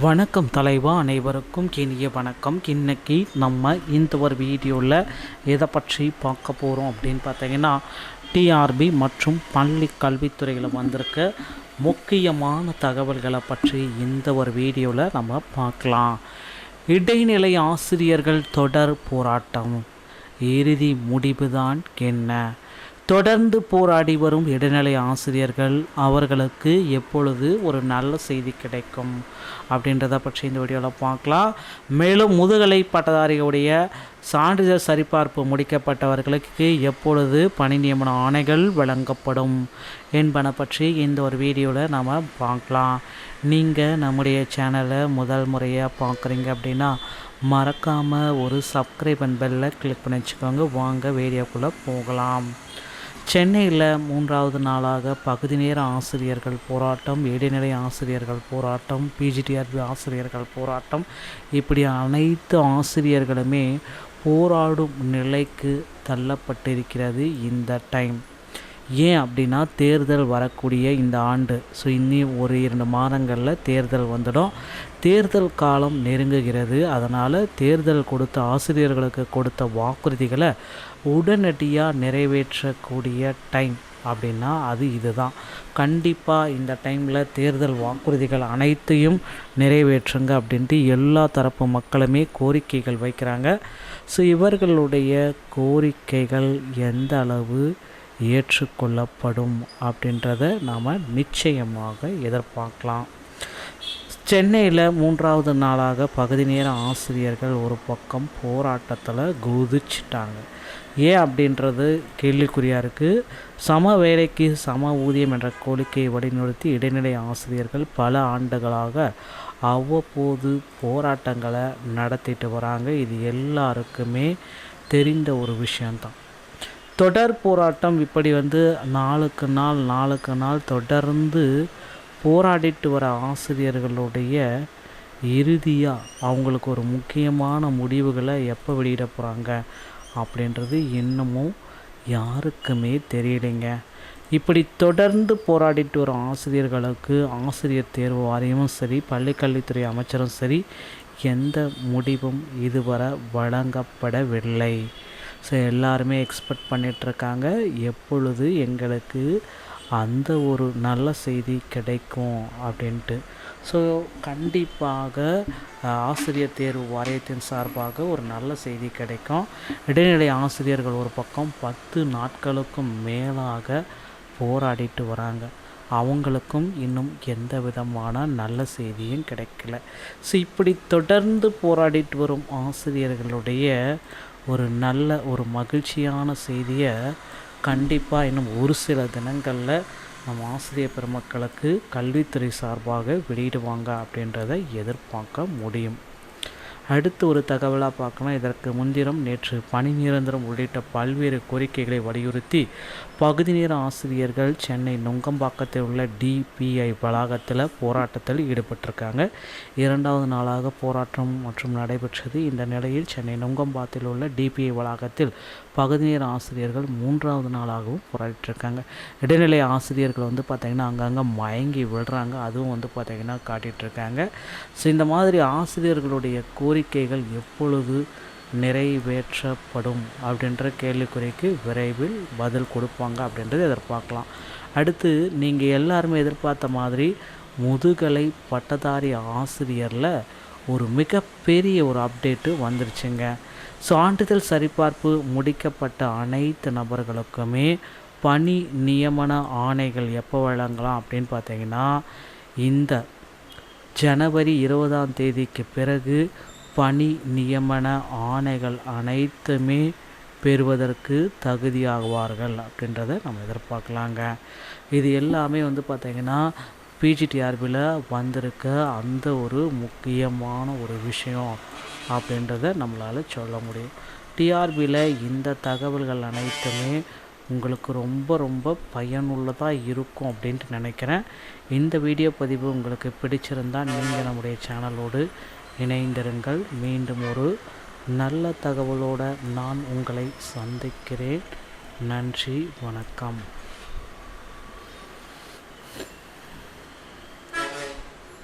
வணக்கம் தலைவா, அனைவருக்கும் இனிய வணக்கம். இன்னைக்கு நம்ம இந்த ஒரு வீடியோவில் எதை பற்றி பார்க்க போகிறோம் அப்படின்னு பார்த்தீங்கன்னா, டிஆர்பி மற்றும் பள்ளி கல்வித்துறையில் வந்திருக்க முக்கியமான தகவல்களை பற்றி இந்த ஒரு வீடியோவில் நம்ம பார்க்கலாம். இடைநிலை ஆசிரியர்கள் தொடர் போராட்டம், இறுதி முடிவுதான் என்ன? தொடர்ந்து போராடி வரும் இடைநிலை ஆசிரியர்கள் அவர்களுக்கு எப்பொழுது ஒரு நல்ல செய்தி கிடைக்கும் அப்படின்றத பற்றி இந்த வீடியோவில் பார்க்கலாம். மேலும் முதுகலை பட்டதாரிகளுடைய சான்றிதழ் சரிபார்ப்பு முடிக்கப்பட்டவர்களுக்கு எப்பொழுது பணி நியமன ஆணைகள் வழங்கப்படும் என்பன பற்றி இந்த ஒரு வீடியோவில் நாம் பார்க்கலாம். நீங்கள் நம்முடைய சேனலை முதல் முறையாக பார்க்குறீங்க அப்படின்னா மறக்காமல் ஒரு சப்ஸ்கிரைப் அண்ட் பெல்லை கிளிக் பண்ணி வச்சுக்கோங்க. வாங்க வீடியோக்குள்ளே போகலாம். சென்னையில் 3வது நாளாக பகுதி நேர ஆசிரியர்கள் போராட்டம், இடைநிலை ஆசிரியர்கள் போராட்டம், பிஜிடிஆர்பி ஆசிரியர்கள் போராட்டம், இப்படி அனைத்து ஆசிரியர்களுமே போராடும் நிலைக்கு தள்ளப்பட்டிருக்கிறது இந்த டைம். ஏன் அப்படின்னா, தேர்தல் வரக்கூடிய இந்த ஆண்டு, ஸோ இன்னும் ஒரு 2 மாதங்களில் தேர்தல் வந்துடும். தேர்தல் காலம் நெருங்குகிறது. அதனால் தேர்தல் கொடுத்த ஆசிரியர்களுக்கு கொடுத்த வாக்குறுதிகளை உடனடியாக நிறைவேற்றக்கூடிய டைம் அப்படின்னா அது இதுதான். கண்டிப்பாக இந்த டைமில் தேர்தல் வாக்குறுதிகள் அனைத்தையும் நிறைவேற்றுங்க அப்படின்ட்டு எல்லா தரப்பு மக்களுமே கோரிக்கைகள் வைக்கிறாங்க. ஸோ இவர்களுடைய கோரிக்கைகள் எந்த அளவு ஏற்றுக்கொள்ளப்படும் அப்படின்றத நாம் நிச்சயமாக எதிர்பார்க்கலாம். சென்னையில் 3வது நாளாக பகுதி நேர ஆசிரியர்கள் ஒரு பக்கம் போராட்டத்தில் குதிச்சிட்டாங்க. ஏன் அப்படின்றது கேள்விக்குறியாக இருக்குது. சம வேலைக்கு சம ஊதியம் என்ற கோரிக்கையை வலியுறுத்தி இடைநிலை ஆசிரியர்கள் பல ஆண்டுகளாக அவ்வப்போது போராட்டங்களை நடத்திட்டு வராங்க. இது எல்லாருக்குமே தெரிந்த ஒரு விஷயந்தான். தொடர் போராட்டம் இப்படி நாளுக்கு நாள் தொடர்ந்து போராடிட்டு வர ஆசிரியர்களுடைய இறுதியாக அவங்களுக்கு ஒரு முக்கியமான முடிவுகளை எப்போ வெளியிட போகிறாங்க அப்படின்றது இன்னமும் யாருக்குமே தெரியலைங்க. இப்படி தொடர்ந்து போராடிட்டு வர ஆசிரியர்களுக்கு ஆசிரியர் தேர்வு வாரியமும் சரி, பள்ளிக்கல்வித்துறை அமைச்சரும் சரி, எந்த முடிவும் இதுவரை வழங்கப்படவில்லை. ஸோ எல்லாருமே எக்ஸ்பெக்ட் பண்ணிகிட்ருக்காங்க எப்பொழுது எங்களுக்கு அந்த ஒரு நல்ல செய்தி கிடைக்கும் அப்படின்ட்டு. ஸோ கண்டிப்பாக ஆசிரியர் தேர்வு வாரியத்தின் சார்பாக ஒரு நல்ல செய்தி கிடைக்கும். இடைநிலை ஆசிரியர்கள் ஒரு பக்கம் 10 நாட்களுக்கும் மேலாக போராடிட்டு வராங்க. அவங்களுக்கும் இன்னும் எந்த விதமான நல்ல செய்தியும் கிடைக்கல. ஸோ இப்படி தொடர்ந்து போராடிட்டு வரும் ஆசிரியர்களுடைய ஒரு நல்ல ஒரு மகிழ்ச்சியான செய்தியை கண்டிப்பாக இன்னும் ஒரு சில தினங்களில் நம்ம ஆசிரியர் பெருமக்களுக்கு கல்வித்துறை சார்பாக வெளியிடுவாங்க அப்படின்றத எதிர்பார்க்க முடியும். அடுத்து ஒரு தகவலாக பார்க்கணும். இதற்கு முன்தினம் நேற்று பணி நிரந்தரம் உள்ளிட்ட பல்வேறு கோரிக்கைகளை வலியுறுத்தி பகுதி நேர ஆசிரியர்கள் சென்னை நுங்கம்பாக்கத்தில் உள்ள டிபிஐ வளாகத்தில் போராட்டத்தில் ஈடுபட்டிருக்காங்க. 2வது நாளாக போராட்டம் மற்றும் நடைபெற்றது. இந்த நிலையில் சென்னை நுங்கம்பாக்கத்தில் உள்ள டிபிஐ வளாகத்தில் பகுதி நேர ஆசிரியர்கள் 3வது நாளாகவும் போராடிட்டுருக்காங்க. இடைநிலை ஆசிரியர்கள் பார்த்திங்கன்னா அங்கங்கே மயங்கி விடுறாங்க. அதுவும் பார்த்திங்கன்னா காட்டிகிட்ருக்காங்க. ஸோ இந்த மாதிரி ஆசிரியர்களுடைய கோரிக்கைகள் எப்பொழுது நிறைவேற்றப்படும் அப்படின்ற கேள்விக்குறிக்கு விரைவில் பதில் கொடுப்பாங்க அப்படின்றத எதிர்பார்க்கலாம். அடுத்து நீங்கள் எல்லாருமே எதிர்பார்த்த மாதிரி முதுகலை பட்டதாரி ஆசிரியரில் ஒரு மிகப்பெரிய ஒரு அப்டேட்டு வந்துருச்சுங்க. சான்றிதழ் சரிபார்ப்பு முடிக்கப்பட்ட அனைத்து நபர்களுக்குமே பணி நியமன ஆணைகள் எப்போ வழங்கலாம் அப்படின்னு பார்த்தீங்கன்னா, இந்த ஜனவரி 20ஆம் தேதிக்கு பிறகு பணி நியமன ஆணைகள் அனைத்துமே பெறுவதற்கு தகுதியாகுவார்கள் அப்படின்றத நம்ம எதிர்பார்க்கலாங்க. இது எல்லாமே பார்த்திங்கன்னா பிஜிடிஆர்பியில் வந்திருக்க அந்த ஒரு முக்கியமான ஒரு விஷயம் அப்படின்றத நம்மளால் சொல்ல முடியும். டிஆர்பியில் இந்த தகவல்கள் அனைத்துமே உங்களுக்கு ரொம்ப ரொம்ப பயனுள்ளதாக இருக்கும் அப்படின்ட்டு நினைக்கிறேன். இந்த வீடியோ பதிவு உங்களுக்கு பிடிச்சிருந்தால் நீங்கள் நம்முடைய சேனலோடு இணைந்திருங்கள். மீண்டும் ஒரு நல்ல தகவலோடு நான் உங்களை சந்திக்கிறேன். நன்றி, வணக்கம்.